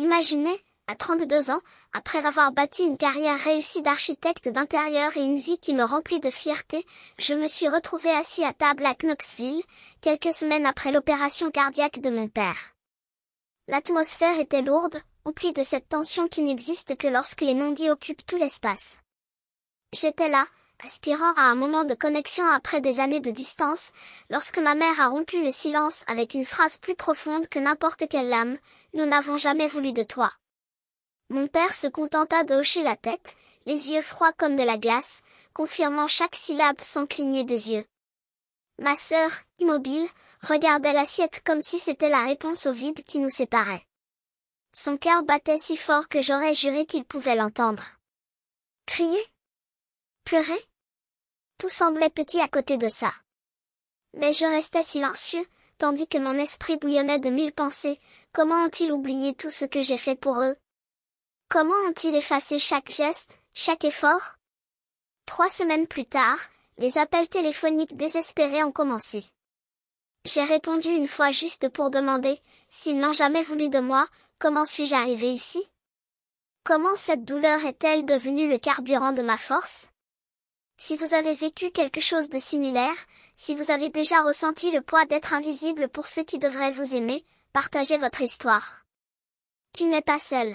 Imaginez, à 32 ans, après avoir bâti une carrière réussie d'architecte d'intérieur et une vie qui me remplit de fierté, je me suis retrouvé assis à table à Knoxville, quelques semaines après l'opération cardiaque de mon père. L'atmosphère était lourde, emplie de cette tension qui n'existe que lorsque les non-dits occupent tout l'espace. J'étais là, aspirant à un moment de connexion après des années de distance, lorsque ma mère a rompu le silence avec une phrase plus profonde que n'importe quelle lame, « Nous n'avons jamais voulu de toi ». Mon père se contenta de hocher la tête, les yeux froids comme de la glace, confirmant chaque syllabe sans cligner des yeux. Ma sœur, immobile, regardait l'assiette comme si c'était la réponse au vide qui nous séparait. Son cœur battait si fort que j'aurais juré qu'il pouvait l'entendre. Crier? Pleurer? Tout semblait petit à côté de ça. Mais je restais silencieux, tandis que mon esprit bouillonnait de 1000 pensées. Comment ont-ils oublié tout ce que j'ai fait pour eux? Comment ont-ils effacé chaque geste, chaque effort? 3 semaines plus tard, les appels téléphoniques désespérés ont commencé. J'ai répondu une fois juste pour demander, s'ils n'ont jamais voulu de moi, comment suis-je arrivé ici? Comment cette douleur est-elle devenue le carburant de ma force? Si vous avez vécu quelque chose de similaire, si vous avez déjà ressenti le poids d'être invisible pour ceux qui devraient vous aimer, partagez votre histoire. Tu n'es pas seul.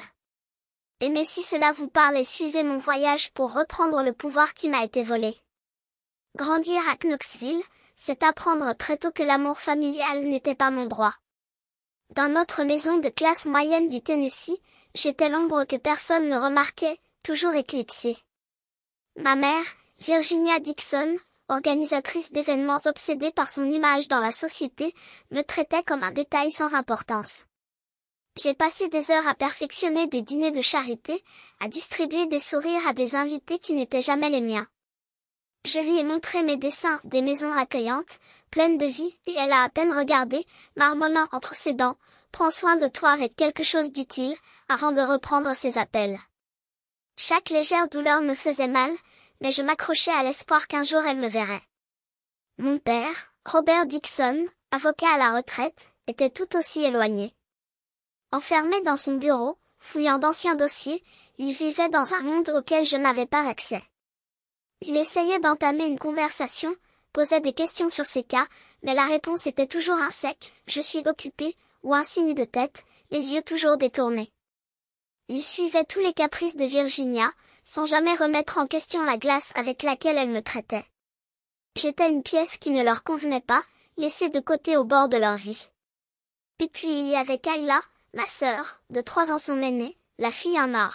Aimez si cela vous parle et suivez mon voyage pour reprendre le pouvoir qui m'a été volé. Grandir à Knoxville, c'est apprendre très tôt que l'amour familial n'était pas mon droit. Dans notre maison de classe moyenne du Tennessee, j'étais l'ombre que personne ne remarquait, toujours éclipsée. Ma mère, Virginia Dixon, organisatrice d'événements obsédée par son image dans la société, me traitait comme un détail sans importance. J'ai passé des heures à perfectionner des dîners de charité, à distribuer des sourires à des invités qui n'étaient jamais les miens. Je lui ai montré mes dessins des maisons accueillantes, pleines de vie, et elle a à peine regardé, marmonnant entre ses dents, « Prends soin de toi avec quelque chose d'utile », avant de reprendre ses appels. Chaque légère douleur me faisait mal, mais je m'accrochais à l'espoir qu'un jour elle me verrait. Mon père, Robert Dixon, avocat à la retraite, était tout aussi éloigné. Enfermé dans son bureau, fouillant d'anciens dossiers, il vivait dans un monde auquel je n'avais pas accès. Il essayait d'entamer une conversation, posait des questions sur ses cas, mais la réponse était toujours un sec « je suis occupé » ou un signe de tête, les yeux toujours détournés. Il suivait tous les caprices de Virginia, sans jamais remettre en question la glace avec laquelle elle me traitait. J'étais une pièce qui ne leur convenait pas, laissée de côté au bord de leur vie. Et puis il y avait Kayla, ma sœur, de 3 ans son aînée, la fille en or.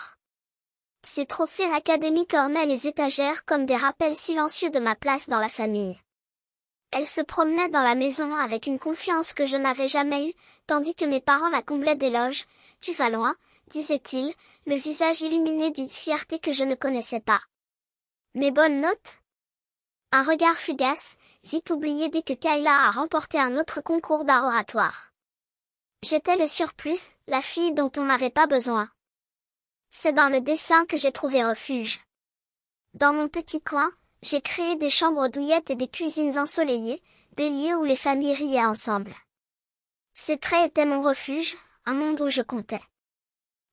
Ses trophées académiques ornaient les étagères comme des rappels silencieux de ma place dans la famille. Elle se promenait dans la maison avec une confiance que je n'avais jamais eue, tandis que mes parents la comblaient d'éloges. « Tu vas loin », disait-il, le visage illuminé d'une fierté que je ne connaissais pas. Mes bonnes notes? Un regard fugace, vite oublié dès que Kayla a remporté un autre concours d'art oratoire. J'étais le surplus, la fille dont on n'avait pas besoin. C'est dans le dessin que j'ai trouvé refuge. Dans mon petit coin, j'ai créé des chambres douillettes et des cuisines ensoleillées, des lieux où les familles riaient ensemble. Ces traits étaient mon refuge, un monde où je comptais.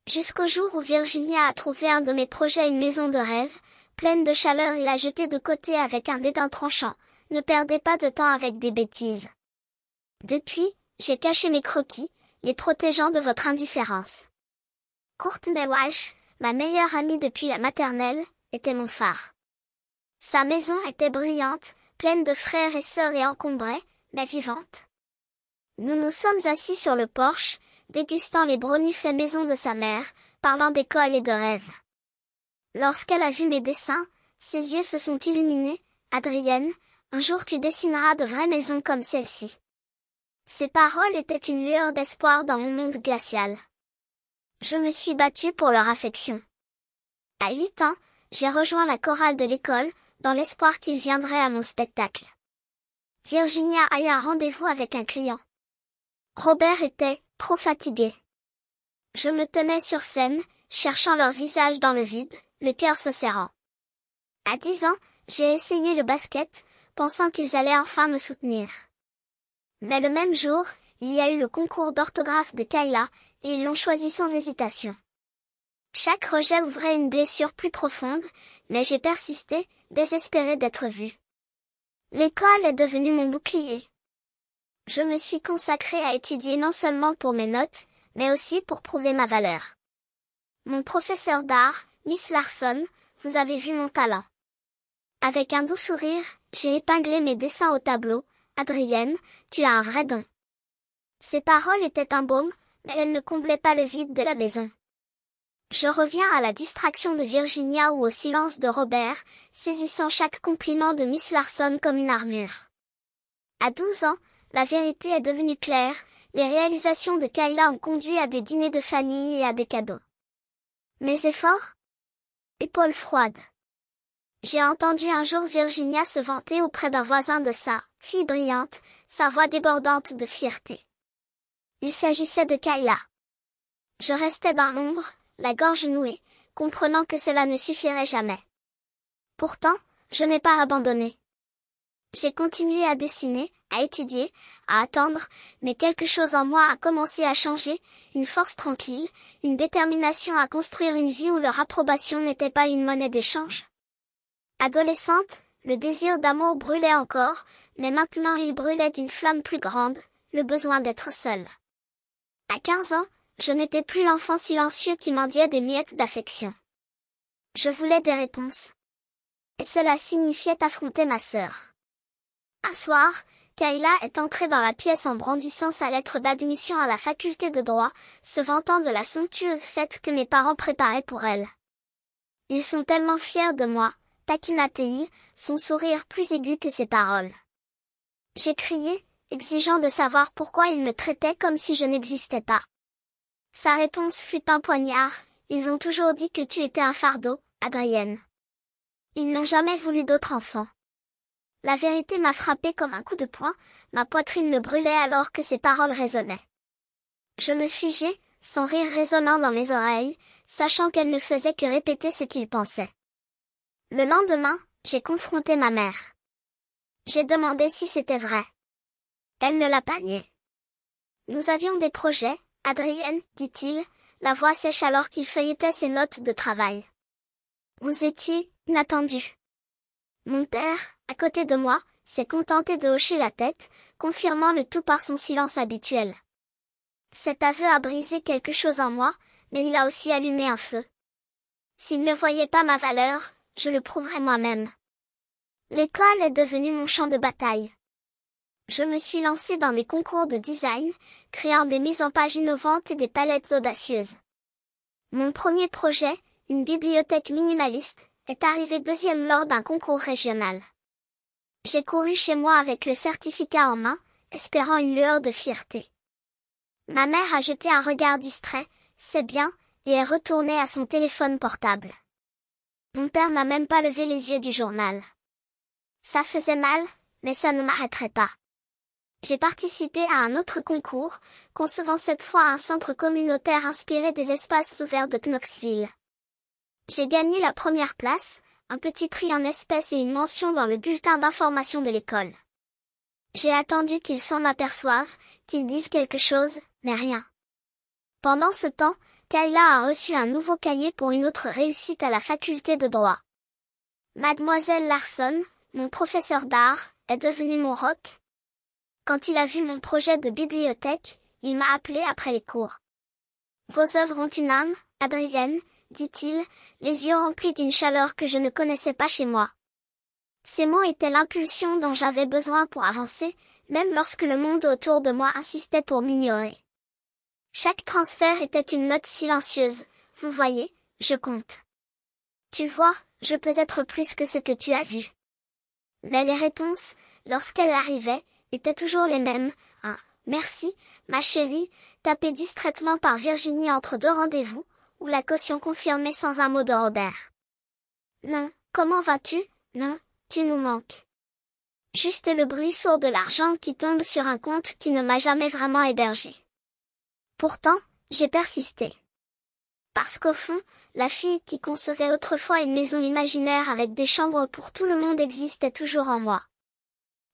Jusqu'au jour où Virginia a trouvé un de mes projets une maison de rêve, pleine de chaleur et l'a jetée de côté avec un dédain tranchant. Ne perdez pas de temps avec des bêtises. Depuis, j'ai caché mes croquis, les protégeant de votre indifférence. Courtney Walsh, ma meilleure amie depuis la maternelle, était mon phare. Sa maison était bruyante, pleine de frères et sœurs et encombrée, mais vivante. Nous nous sommes assis sur le porche, dégustant les brownies faits maison de sa mère, parlant d'école et de rêves. Lorsqu'elle a vu mes dessins, ses yeux se sont illuminés. « Adrienne, un jour tu dessineras de vraies maisons comme celle-ci. » Ces paroles étaient une lueur d'espoir dans mon monde glacial. Je me suis battue pour leur affection. À 8 ans, j'ai rejoint la chorale de l'école, dans l'espoir qu'ils viendraient à mon spectacle. Virginia a eu un rendez-vous avec un client. Robert était trop fatigué. Je me tenais sur scène, cherchant leur visage dans le vide, le cœur se serrant. À 10 ans, j'ai essayé le basket, pensant qu'ils allaient enfin me soutenir. Mais le même jour, il y a eu le concours d'orthographe de Kayla, et ils l'ont choisi sans hésitation. Chaque rejet ouvrait une blessure plus profonde, mais j'ai persisté, désespéré d'être vue. L'école est devenue mon bouclier. Je me suis consacrée à étudier non seulement pour mes notes, mais aussi pour prouver ma valeur. Mon professeur d'art, Miss Larson, vous avez vu mon talent. Avec un doux sourire, j'ai épinglé mes dessins au tableau. Adrienne, tu as un vrai don. Ces paroles étaient un baume, mais elles ne comblaient pas le vide de la maison. Je reviens à la distraction de Virginia ou au silence de Robert, saisissant chaque compliment de Miss Larson comme une armure. À 12 ans, la vérité est devenue claire, les réalisations de Kayla ont conduit à des dîners de famille et à des cadeaux. Mes efforts? Épaules froides. J'ai entendu un jour Virginia se vanter auprès d'un voisin de sa fille brillante, sa voix débordante de fierté. Il s'agissait de Kayla. Je restais dans l'ombre, la gorge nouée, comprenant que cela ne suffirait jamais. Pourtant, je n'ai pas abandonné. J'ai continué à dessiner, à étudier, à attendre, mais quelque chose en moi a commencé à changer, une force tranquille, une détermination à construire une vie où leur approbation n'était pas une monnaie d'échange. Adolescente, le désir d'amour brûlait encore, mais maintenant il brûlait d'une flamme plus grande, le besoin d'être seule. À 15 ans, je n'étais plus l'enfant silencieux qui mendiait des miettes d'affection. Je voulais des réponses. Et cela signifiait affronter ma sœur. Un soir, Kayla est entrée dans la pièce en brandissant sa lettre d'admission à la faculté de droit, se vantant de la somptueuse fête que mes parents préparaient pour elle. Ils sont tellement fiers de moi, taquina-t-il, son sourire plus aigu que ses paroles. J'ai crié, exigeant de savoir pourquoi ils me traitaient comme si je n'existais pas. Sa réponse fut un poignard, ils ont toujours dit que tu étais un fardeau, Adrienne. Ils n'ont jamais voulu d'autres enfants. La vérité m'a frappé comme un coup de poing, ma poitrine me brûlait alors que ces paroles résonnaient. Je me figeai, son rire résonnant dans mes oreilles, sachant qu'elle ne faisait que répéter ce qu'il pensait. Le lendemain, j'ai confronté ma mère. J'ai demandé si c'était vrai. Elle ne l'a pas nié. Nous avions des projets, Adrienne, dit-il, la voix sèche alors qu'il feuilletait ses notes de travail. Vous étiez inattendu. Mon père, à côté de moi, s'est contenté de hocher la tête, confirmant le tout par son silence habituel. Cet aveu a brisé quelque chose en moi, mais il a aussi allumé un feu. S'il ne voyait pas ma valeur, je le prouverais moi-même. L'école est devenue mon champ de bataille. Je me suis lancée dans des concours de design, créant des mises en page innovantes et des palettes audacieuses. Mon premier projet, une bibliothèque minimaliste, est arrivé deuxième lors d'un concours régional. J'ai couru chez moi avec le certificat en main, espérant une lueur de fierté. Ma mère a jeté un regard distrait, c'est bien, et est retournée à son téléphone portable. Mon père n'a même pas levé les yeux du journal. Ça faisait mal, mais ça ne m'arrêterait pas. J'ai participé à un autre concours, concevant cette fois un centre communautaire inspiré des espaces ouverts de Knoxville. J'ai gagné la première place, un petit prix en espèces et une mention dans le bulletin d'information de l'école. J'ai attendu qu'ils s'en aperçoivent, qu'ils disent quelque chose, mais rien. Pendant ce temps, Kayla a reçu un nouveau cahier pour une autre réussite à la faculté de droit. Mademoiselle Larson, mon professeur d'art, est devenu mon roc. Quand il a vu mon projet de bibliothèque, il m'a appelé après les cours. Vos œuvres ont une âme, Adrienne, dit-il, les yeux remplis d'une chaleur que je ne connaissais pas chez moi. Ces mots étaient l'impulsion dont j'avais besoin pour avancer, même lorsque le monde autour de moi insistait pour m'ignorer. Chaque transfert était une note silencieuse, vous voyez, je compte. Tu vois, je peux être plus que ce que tu as vu. Mais les réponses, lorsqu'elles arrivaient, étaient toujours les mêmes, un « merci, ma chérie », tapé distraitement par Virginie entre deux rendez-vous, ou la caution confirmée sans un mot de Robert. Non, comment vas-tu? Non, tu nous manques. Juste le bruit sourd de l'argent qui tombe sur un compte qui ne m'a jamais vraiment hébergé. Pourtant, j'ai persisté. Parce qu'au fond, la fille qui concevait autrefois une maison imaginaire avec des chambres pour tout le monde existait toujours en moi.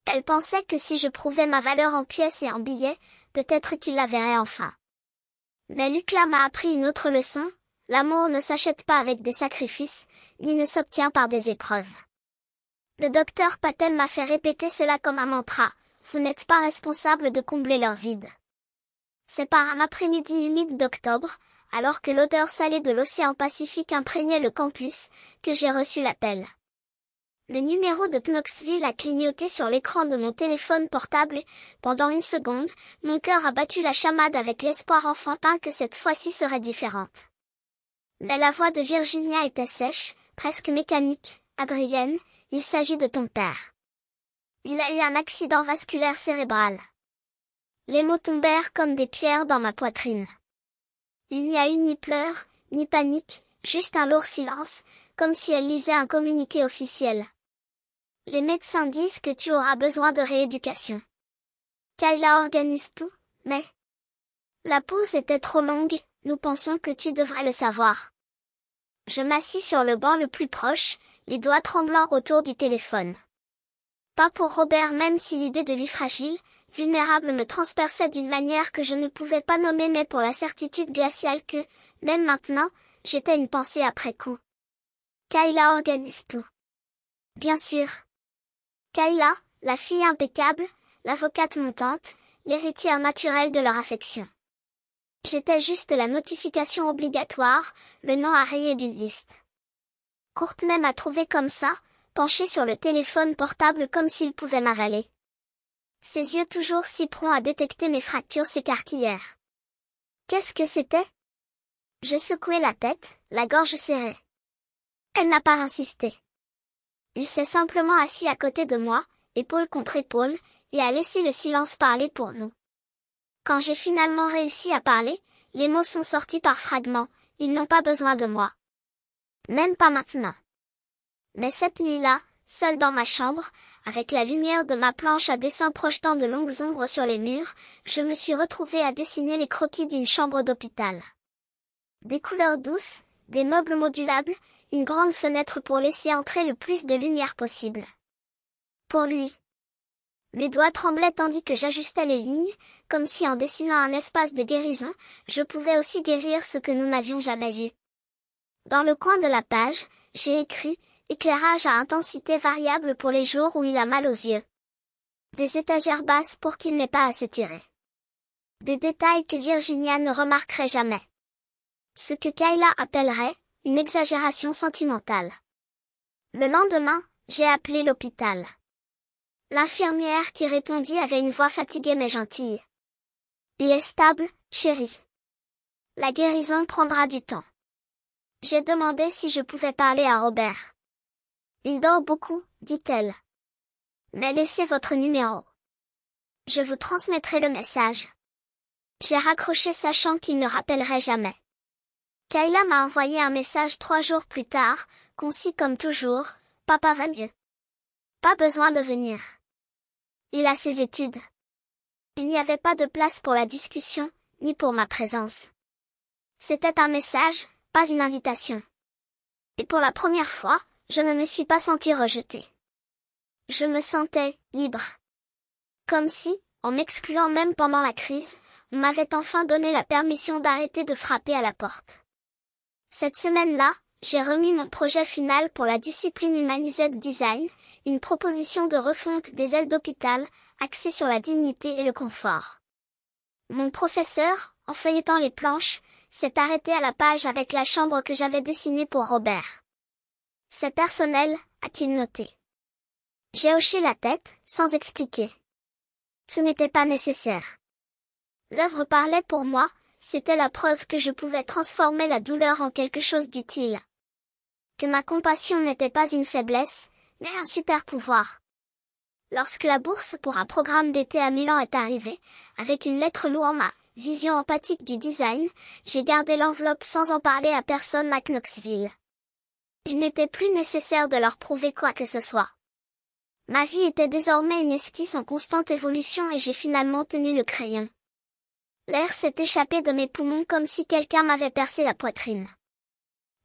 Elle pensait que si je prouvais ma valeur en pièces et en billets, peut-être qu'il la verrait enfin. Mais Lucla m'a appris une autre leçon, l'amour ne s'achète pas avec des sacrifices, ni ne s'obtient par des épreuves. Le docteur Patel m'a fait répéter cela comme un mantra, vous n'êtes pas responsable de combler leur vide. C'est par un après-midi humide d'octobre, alors que l'odeur salée de l'océan Pacifique imprégnait le campus, que j'ai reçu l'appel. Le numéro de Knoxville a clignoté sur l'écran de mon téléphone portable et, pendant une seconde, mon cœur a battu la chamade avec l'espoir enfantin que cette fois-ci serait différente. Mais la voix de Virginia était sèche, presque mécanique. Adrienne, il s'agit de ton père. Il a eu un accident vasculaire cérébral. Les mots tombèrent comme des pierres dans ma poitrine. Il n'y a eu ni pleurs, ni panique, juste un lourd silence, comme si elle lisait un communiqué officiel. Les médecins disent que tu auras besoin de rééducation. Kayla organise tout, mais... La pause était trop longue, nous pensons que tu devrais le savoir. Je m'assis sur le banc le plus proche, les doigts tremblants autour du téléphone. Pas pour Robert même si l'idée de lui fragile, vulnérable me transperçait d'une manière que je ne pouvais pas nommer mais pour la certitude glaciale que, même maintenant, j'étais une pensée après coup. Kayla organise tout. Bien sûr. Kayla, la fille impeccable, l'avocate montante, l'héritière naturelle de leur affection. J'étais juste la notification obligatoire, le nom à rayer d'une liste. Courtney m'a trouvé comme ça, penché sur le téléphone portable comme s'il pouvait m'avaler. Ses yeux toujours si prompts à détecter mes fractures s'écarquillèrent. Qu'est-ce que c'était? Je secouai la tête, la gorge serrée. Elle n'a pas insisté. Il s'est simplement assis à côté de moi, épaule contre épaule, et a laissé le silence parler pour nous. Quand j'ai finalement réussi à parler, les mots sont sortis par fragments, ils n'ont pas besoin de moi. Même pas maintenant. Mais cette nuit-là, seule dans ma chambre, avec la lumière de ma planche à dessin projetant de longues ombres sur les murs, je me suis retrouvée à dessiner les croquis d'une chambre d'hôpital. Des couleurs douces, des meubles modulables, une grande fenêtre pour laisser entrer le plus de lumière possible. Pour lui. Mes doigts tremblaient tandis que j'ajustais les lignes, comme si en dessinant un espace de guérison, je pouvais aussi guérir ce que nous n'avions jamais eu. Dans le coin de la page, j'ai écrit « Éclairage à intensité variable pour les jours où il a mal aux yeux ». Des étagères basses pour qu'il n'ait pas à s'étirer. Des détails que Virginia ne remarquerait jamais. Ce que Kayla appellerait une exagération sentimentale. Le lendemain, j'ai appelé l'hôpital. L'infirmière qui répondit avait une voix fatiguée mais gentille. « Il est stable, chérie. La guérison prendra du temps. » J'ai demandé si je pouvais parler à Robert. « Il dort beaucoup, dit-elle. Mais laissez votre numéro. Je vous transmettrai le message. » J'ai raccroché sachant qu'il ne rappellerait jamais. Kayla m'a envoyé un message 3 jours plus tard, concis comme toujours, « Papa va mieux. Pas besoin de venir. Il a ses études. » Il n'y avait pas de place pour la discussion, ni pour ma présence. C'était un message, pas une invitation. Et pour la première fois, je ne me suis pas sentie rejetée. Je me sentais libre. Comme si, en m'excluant même pendant la crise, on m'avait enfin donné la permission d'arrêter de frapper à la porte. Cette semaine-là, j'ai remis mon projet final pour la discipline Humanised Design, une proposition de refonte des ailes d'hôpital, axée sur la dignité et le confort. Mon professeur, en feuilletant les planches, s'est arrêté à la page avec la chambre que j'avais dessinée pour Robert. « C'est personnel », a-t-il noté. J'ai hoché la tête, sans expliquer. Ce n'était pas nécessaire. L'œuvre parlait pour moi, c'était la preuve que je pouvais transformer la douleur en quelque chose d'utile. Que ma compassion n'était pas une faiblesse, mais un super pouvoir. Lorsque la bourse pour un programme d'été à Milan est arrivée, avec une lettre louant ma vision empathique du design, j'ai gardé l'enveloppe sans en parler à personne à Knoxville. Il n'était plus nécessaire de leur prouver quoi que ce soit. Ma vie était désormais une esquisse en constante évolution et j'ai finalement tenu le crayon. L'air s'est échappé de mes poumons comme si quelqu'un m'avait percé la poitrine.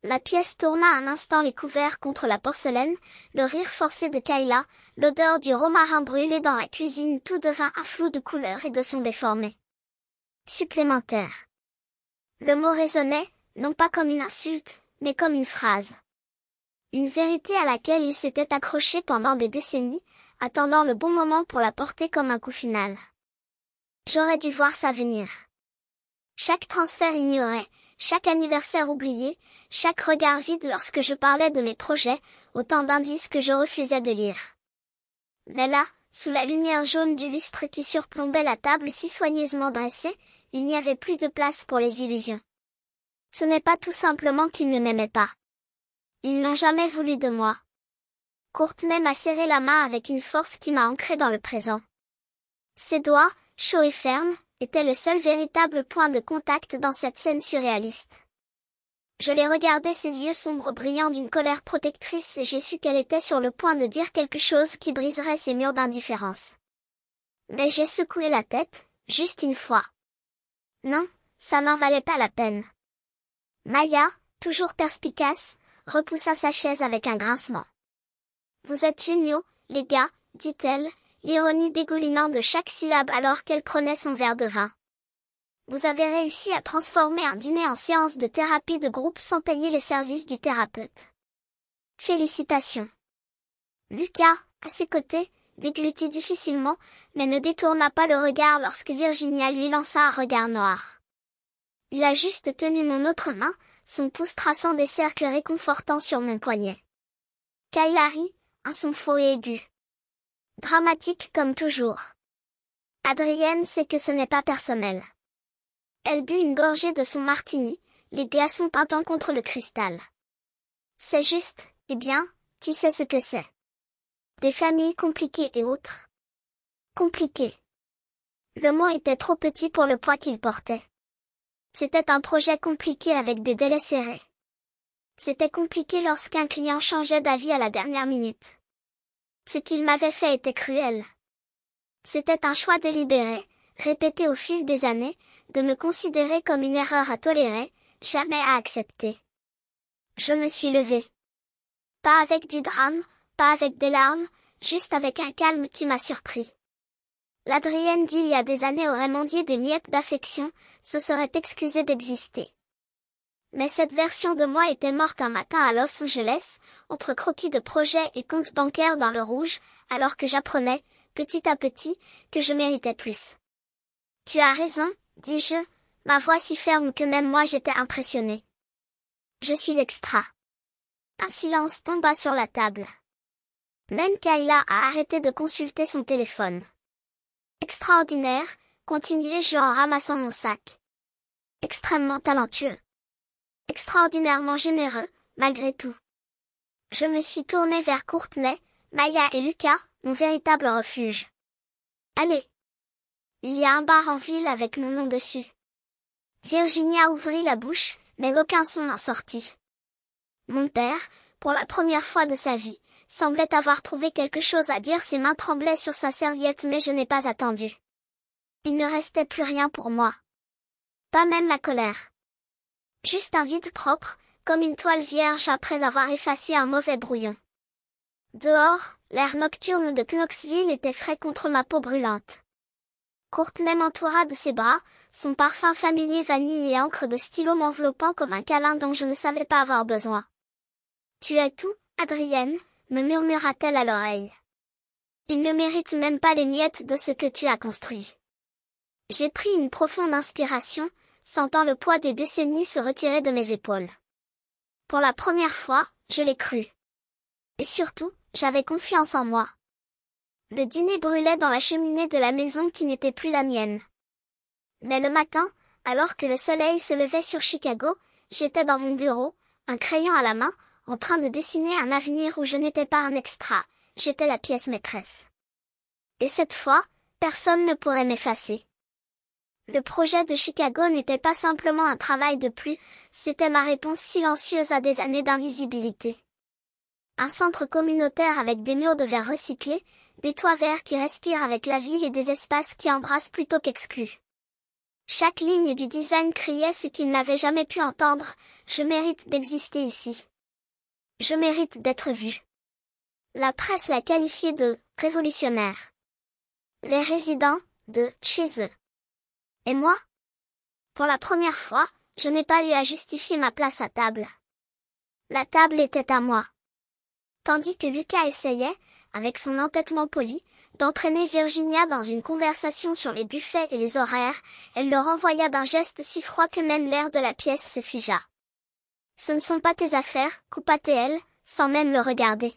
La pièce tourna un instant les couverts contre la porcelaine, le rire forcé de Kayla, l'odeur du romarin brûlé dans la cuisine, tout devint un flou de couleurs et de sons déformés. Supplémentaire. Le mot résonnait, non pas comme une insulte, mais comme une phrase. Une vérité à laquelle il s'était accroché pendant des décennies, attendant le bon moment pour la porter comme un coup final. J'aurais dû voir ça venir. Chaque transfert ignoré, chaque anniversaire oublié, chaque regard vide lorsque je parlais de mes projets, autant d'indices que je refusais de lire. Mais là, sous la lumière jaune du lustre qui surplombait la table si soigneusement dressée, il n'y avait plus de place pour les illusions. Ce n'est pas tout simplement qu'ils ne m'aimaient pas. Ils n'ont jamais voulu de moi. Courtney m'a serré la main avec une force qui m'a ancré dans le présent. Ses doigts, chauds et fermes, étaient le seul véritable point de contact dans cette scène surréaliste. Je l'ai regardé, ses yeux sombres brillant d'une colère protectrice, et j'ai su qu'elle était sur le point de dire quelque chose qui briserait ces murs d'indifférence. Mais j'ai secoué la tête, juste une fois. Non, ça n'en valait pas la peine. Maya, toujours perspicace, repoussa sa chaise avec un grincement. Vous êtes géniaux, les gars, dit-elle, l'ironie dégoulinant de chaque syllabe alors qu'elle prenait son verre de vin. Vous avez réussi à transformer un dîner en séance de thérapie de groupe sans payer les services du thérapeute. Félicitations. Lucas, à ses côtés, déglutit difficilement, mais ne détourna pas le regard lorsque Virginia lui lança un regard noir. Il a juste tenu mon autre main, son pouce traçant des cercles réconfortants sur mon poignet. Kayla rit, un son faux et aigu. Dramatique comme toujours. Adrienne sait que ce n'est pas personnel. Elle but une gorgée de son martini, les glaçons pintant contre le cristal. C'est juste, eh bien, tu sais ce que c'est. Des familles compliquées et autres. Compliquées. Le mot était trop petit pour le poids qu'il portait. C'était un projet compliqué avec des délais serrés. C'était compliqué lorsqu'un client changeait d'avis à la dernière minute. Ce qu'il m'avait fait était cruel. C'était un choix délibéré, répété au fil des années, de me considérer comme une erreur à tolérer, jamais à accepter. Je me suis levée. Pas avec du drame, pas avec des larmes, juste avec un calme qui m'a surpris. L'Adrienne d'il y a des années aurait mendié des miettes d'affection, se serait excusée d'exister. Mais cette version de moi était morte un matin à Los Angeles, entre croquis de projets et comptes bancaires dans le rouge, alors que j'apprenais, petit à petit, que je méritais plus. Tu as raison, dis-je, ma voix si ferme que même moi j'étais impressionnée. Je suis extra. Un silence tomba sur la table. Même Kayla a arrêté de consulter son téléphone. Extraordinaire, continuai-je en ramassant mon sac. Extrêmement talentueux. Extraordinairement généreux, malgré tout. Je me suis tournée vers Courtney, Maya et Lucas, mon véritable refuge. Allez. Il y a un bar en ville avec mon nom dessus. Virginia ouvrit la bouche, mais aucun son n'en sortit. Mon père, pour la première fois de sa vie, semblait avoir trouvé quelque chose à dire, ses mains tremblaient sur sa serviette mais je n'ai pas attendu. Il ne restait plus rien pour moi. Pas même ma colère. Juste un vide propre, comme une toile vierge après avoir effacé un mauvais brouillon. Dehors, l'air nocturne de Knoxville était frais contre ma peau brûlante. Courtney m'entoura de ses bras, son parfum familier vanille et encre de stylo m'enveloppant comme un câlin dont je ne savais pas avoir besoin. Tu es tout, Adrienne, me murmura-t-elle à l'oreille. Il ne mérite même pas les miettes de ce que tu as construit. J'ai pris une profonde inspiration, sentant le poids des décennies se retirer de mes épaules. Pour la première fois, je l'ai cru. Et surtout, j'avais confiance en moi. Le dîner brûlait dans la cheminée de la maison qui n'était plus la mienne. Mais le matin, alors que le soleil se levait sur Chicago, j'étais dans mon bureau, un crayon à la main, en train de dessiner un avenir où je n'étais pas un extra, j'étais la pièce maîtresse. Et cette fois, personne ne pourrait m'effacer. Le projet de Chicago n'était pas simplement un travail de plus, c'était ma réponse silencieuse à des années d'invisibilité. Un centre communautaire avec des murs de verre recyclés, des toits verts qui respirent avec la ville et des espaces qui embrassent plutôt qu'excluent. Chaque ligne du design criait ce qu'il n'avait jamais pu entendre, je mérite d'exister ici. Je mérite d'être vu. La presse l'a qualifié de « révolutionnaire ». Les résidents, de « chez eux ». Et moi? Pour la première fois, Je n'ai pas eu à justifier ma place à table. La table était à moi. Tandis que Lucas essayait, avec son entêtement poli, d'entraîner Virginia dans une conversation sur les buffets et les horaires, elle le renvoya d'un geste si froid que même l'air de la pièce se figea. Ce ne sont pas tes affaires, coupa-t-elle, sans même le regarder.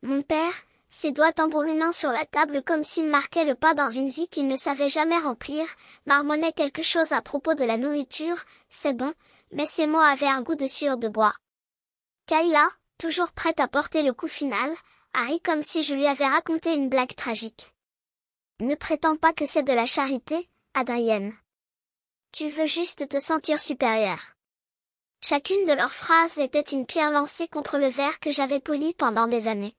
Mon père, ses doigts tambourinant sur la table comme s'il marquait le pas dans une vie qu'il ne savait jamais remplir, marmonnait quelque chose à propos de la nourriture, c'est bon, mais ces mots avaient un goût de sueur de bois. Kayla, toujours prête à porter le coup final, a ri comme si je lui avais raconté une blague tragique. Ne prétends pas que c'est de la charité, Adrienne. Tu veux juste te sentir supérieure. Chacune de leurs phrases était une pierre lancée contre le verre que j'avais poli pendant des années.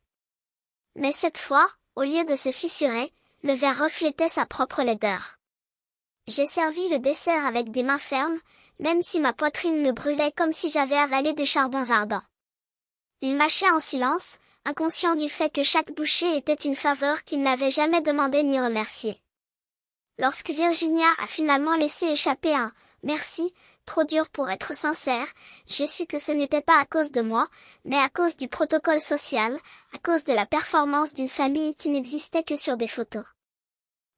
Mais cette fois, au lieu de se fissurer, le verre reflétait sa propre laideur. J'ai servi le dessert avec des mains fermes, même si ma poitrine me brûlait comme si j'avais avalé des charbons ardents. Il mâchait en silence, inconscient du fait que chaque bouchée était une faveur qu'il n'avait jamais demandée ni remerciée. Lorsque Virginia a finalement laissé échapper un « merci », trop dur pour être sincère, j'ai su que ce n'était pas à cause de moi, mais à cause du protocole social, à cause de la performance d'une famille qui n'existait que sur des photos.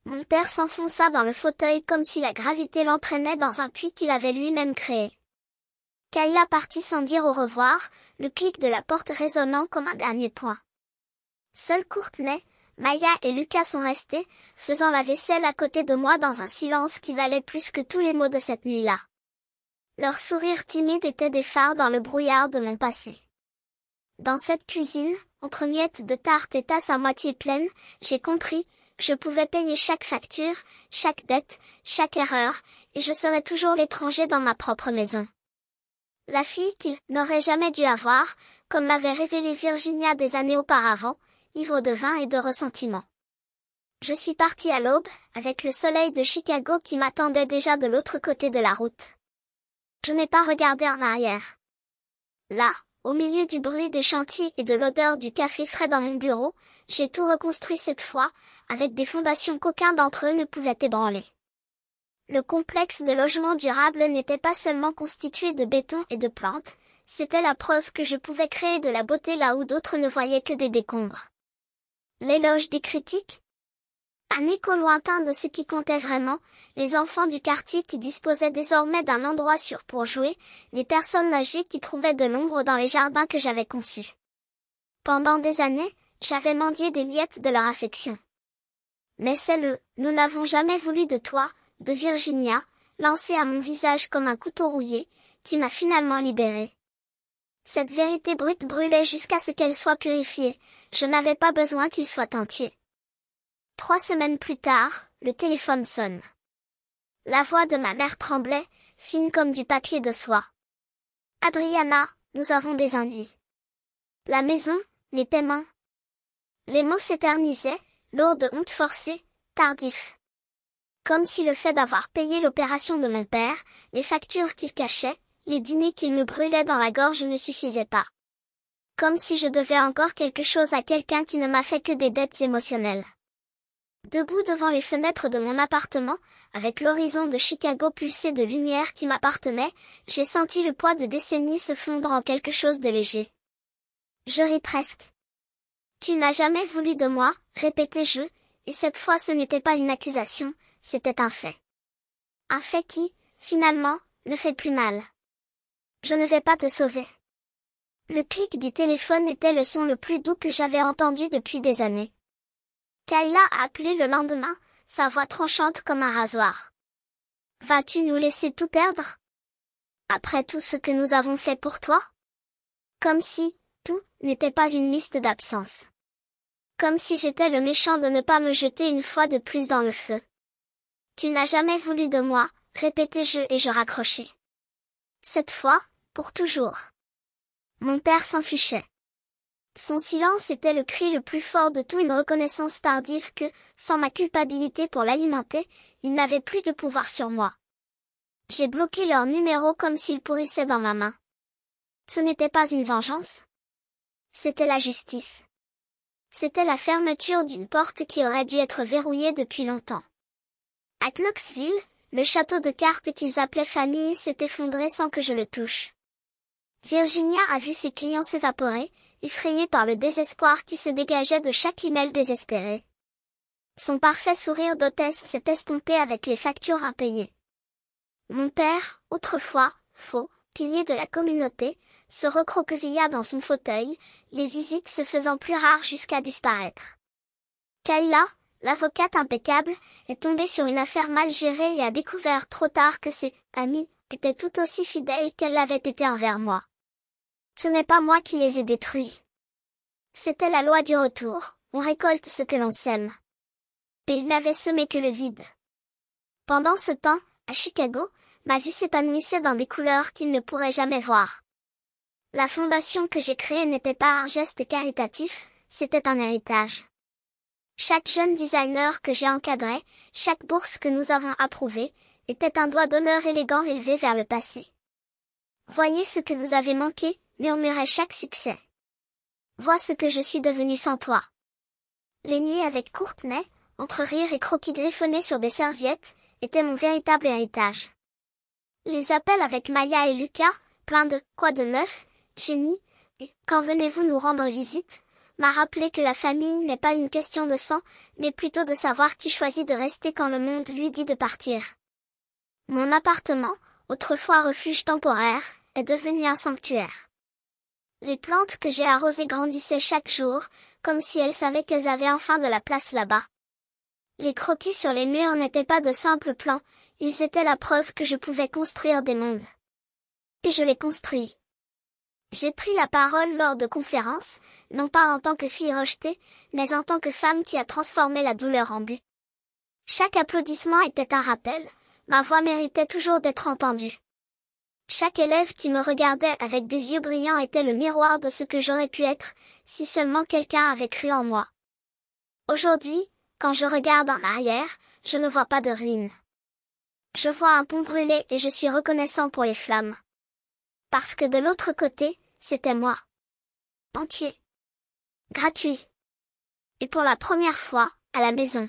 Mon père s'enfonça dans le fauteuil comme si la gravité l'entraînait dans un puits qu'il avait lui-même créé. Kayla partit sans dire au revoir, le clic de la porte résonnant comme un dernier point. Seuls Courtney, Maya et Lucas sont restés, faisant la vaisselle à côté de moi dans un silence qui valait plus que tous les mots de cette nuit-là. Leur sourire timide était des phares dans le brouillard de mon passé. Dans cette cuisine, entre miettes de tarte et tasses à moitié pleines, j'ai compris, je pouvais payer chaque facture, chaque dette, chaque erreur, et je serais toujours l'étranger dans ma propre maison. La fille qu'il n'aurait jamais dû avoir, comme m'avait révélé Virginia des années auparavant, ivre de vin et de ressentiment. Je suis partie à l'aube, avec le soleil de Chicago qui m'attendait déjà de l'autre côté de la route. Je n'ai pas regardé en arrière. Là, au milieu du bruit des chantiers et de l'odeur du café frais dans mon bureau, j'ai tout reconstruit cette fois, avec des fondations qu'aucun d'entre eux ne pouvait ébranler. Le complexe de logement durable n'était pas seulement constitué de béton et de plantes, c'était la preuve que je pouvais créer de la beauté là où d'autres ne voyaient que des décombres. L'éloge des critiques? Un écho lointain de ce qui comptait vraiment, les enfants du quartier qui disposaient désormais d'un endroit sûr pour jouer, les personnes âgées qui trouvaient de l'ombre dans les jardins que j'avais conçus. Pendant des années, j'avais mendié des miettes de leur affection. Mais c'est le « nous n'avons jamais voulu de toi » de Virginia, lancé à mon visage comme un couteau rouillé, qui m'a finalement libérée. Cette vérité brute brûlait jusqu'à ce qu'elle soit purifiée, je n'avais pas besoin qu'il soit entier. 3 semaines plus tard, le téléphone sonne. La voix de ma mère tremblait, fine comme du papier de soie. « Adriana, nous avons des ennuis. » La maison, les paiements. Les mots s'éternisaient, lourds de honte forcée, tardifs. Comme si le fait d'avoir payé l'opération de mon père, les factures qu'il cachait, les dîners qu'il me brûlait dans la gorge ne suffisaient pas. Comme si je devais encore quelque chose à quelqu'un qui ne m'a fait que des dettes émotionnelles. Debout devant les fenêtres de mon appartement, avec l'horizon de Chicago pulsé de lumière qui m'appartenait, j'ai senti le poids de décennies se fondre en quelque chose de léger. Je ris presque. Tu n'as jamais voulu de moi, répétai-je, et cette fois ce n'était pas une accusation, c'était un fait. Un fait qui, finalement, ne fait plus mal. Je ne vais pas te sauver. Le clic du téléphone était le son le plus doux que j'avais entendu depuis des années. Kayla a appelé le lendemain, sa voix tranchante comme un rasoir. Vas-tu nous laisser tout perdre? Après tout ce que nous avons fait pour toi? Comme si, tout, n'était pas une liste d'absence. Comme si j'étais le méchant de ne pas me jeter une fois de plus dans le feu. Tu n'as jamais voulu de moi, répétai-je et je raccrochai. Cette fois, pour toujours. Mon père s'en fichait. Son silence était le cri le plus fort de toute une reconnaissance tardive que, sans ma culpabilité pour l'alimenter, il n'avait plus de pouvoir sur moi. J'ai bloqué leur numéro comme s'ils pourrissaient dans ma main. Ce n'était pas une vengeance. C'était la justice. C'était la fermeture d'une porte qui aurait dû être verrouillée depuis longtemps. À Knoxville, Le château de cartes qu'ils appelaient famille s'est effondré sans que je le touche. Virginia a vu ses clients s'évaporer, effrayée par le désespoir qui se dégageait de chaque email désespéré. Son parfait sourire d'hôtesse s'est estompé avec les factures impayées. Mon père, autrefois, faux, pilier de la communauté, se recroquevilla dans son fauteuil, les visites se faisant plus rares jusqu'à disparaître. Kayla, l'avocate impeccable, est tombée sur une affaire mal gérée et a découvert trop tard que ses amis étaient tout aussi fidèles qu'elle l'avait été envers moi. Ce n'est pas moi qui les ai détruits. C'était la loi du retour, on récolte ce que l'on sème. Et il n'avait semé que le vide. Pendant ce temps, à Chicago, ma vie s'épanouissait dans des couleurs qu'il ne pourrait jamais voir. La fondation que j'ai créée n'était pas un geste caritatif, c'était un héritage. Chaque jeune designer que j'ai encadré, chaque bourse que nous avons approuvée, était un doigt d'honneur élégant élevé vers le passé. Voyez ce que vous avez manqué, murmurait chaque succès. Vois ce que je suis devenu sans toi. Les nuits avec Courtney, entre rires et croquis griffonnés sur des serviettes, étaient mon véritable héritage. Les appels avec Maya et Lucas, pleins de « quoi de neuf, génie ?» et « quand venez-vous nous rendre visite ?» m'a rappelé que la famille n'est pas une question de sang, mais plutôt de savoir qui choisit de rester quand le monde lui dit de partir. Mon appartement, autrefois refuge temporaire, est devenu un sanctuaire. Les plantes que j'ai arrosées grandissaient chaque jour, comme si elles savaient qu'elles avaient enfin de la place là-bas. Les croquis sur les murs n'étaient pas de simples plans, ils étaient la preuve que je pouvais construire des mondes. Et je les construis. J'ai pris la parole lors de conférences, non pas en tant que fille rejetée, mais en tant que femme qui a transformé la douleur en but. Chaque applaudissement était un rappel, ma voix méritait toujours d'être entendue. Chaque élève qui me regardait avec des yeux brillants était le miroir de ce que j'aurais pu être, si seulement quelqu'un avait cru en moi. Aujourd'hui, quand je regarde en arrière, je ne vois pas de ruines. Je vois un pont brûlé et je suis reconnaissant pour les flammes. Parce que de l'autre côté, c'était moi. Entier. Gratuit. Et pour la première fois, à la maison.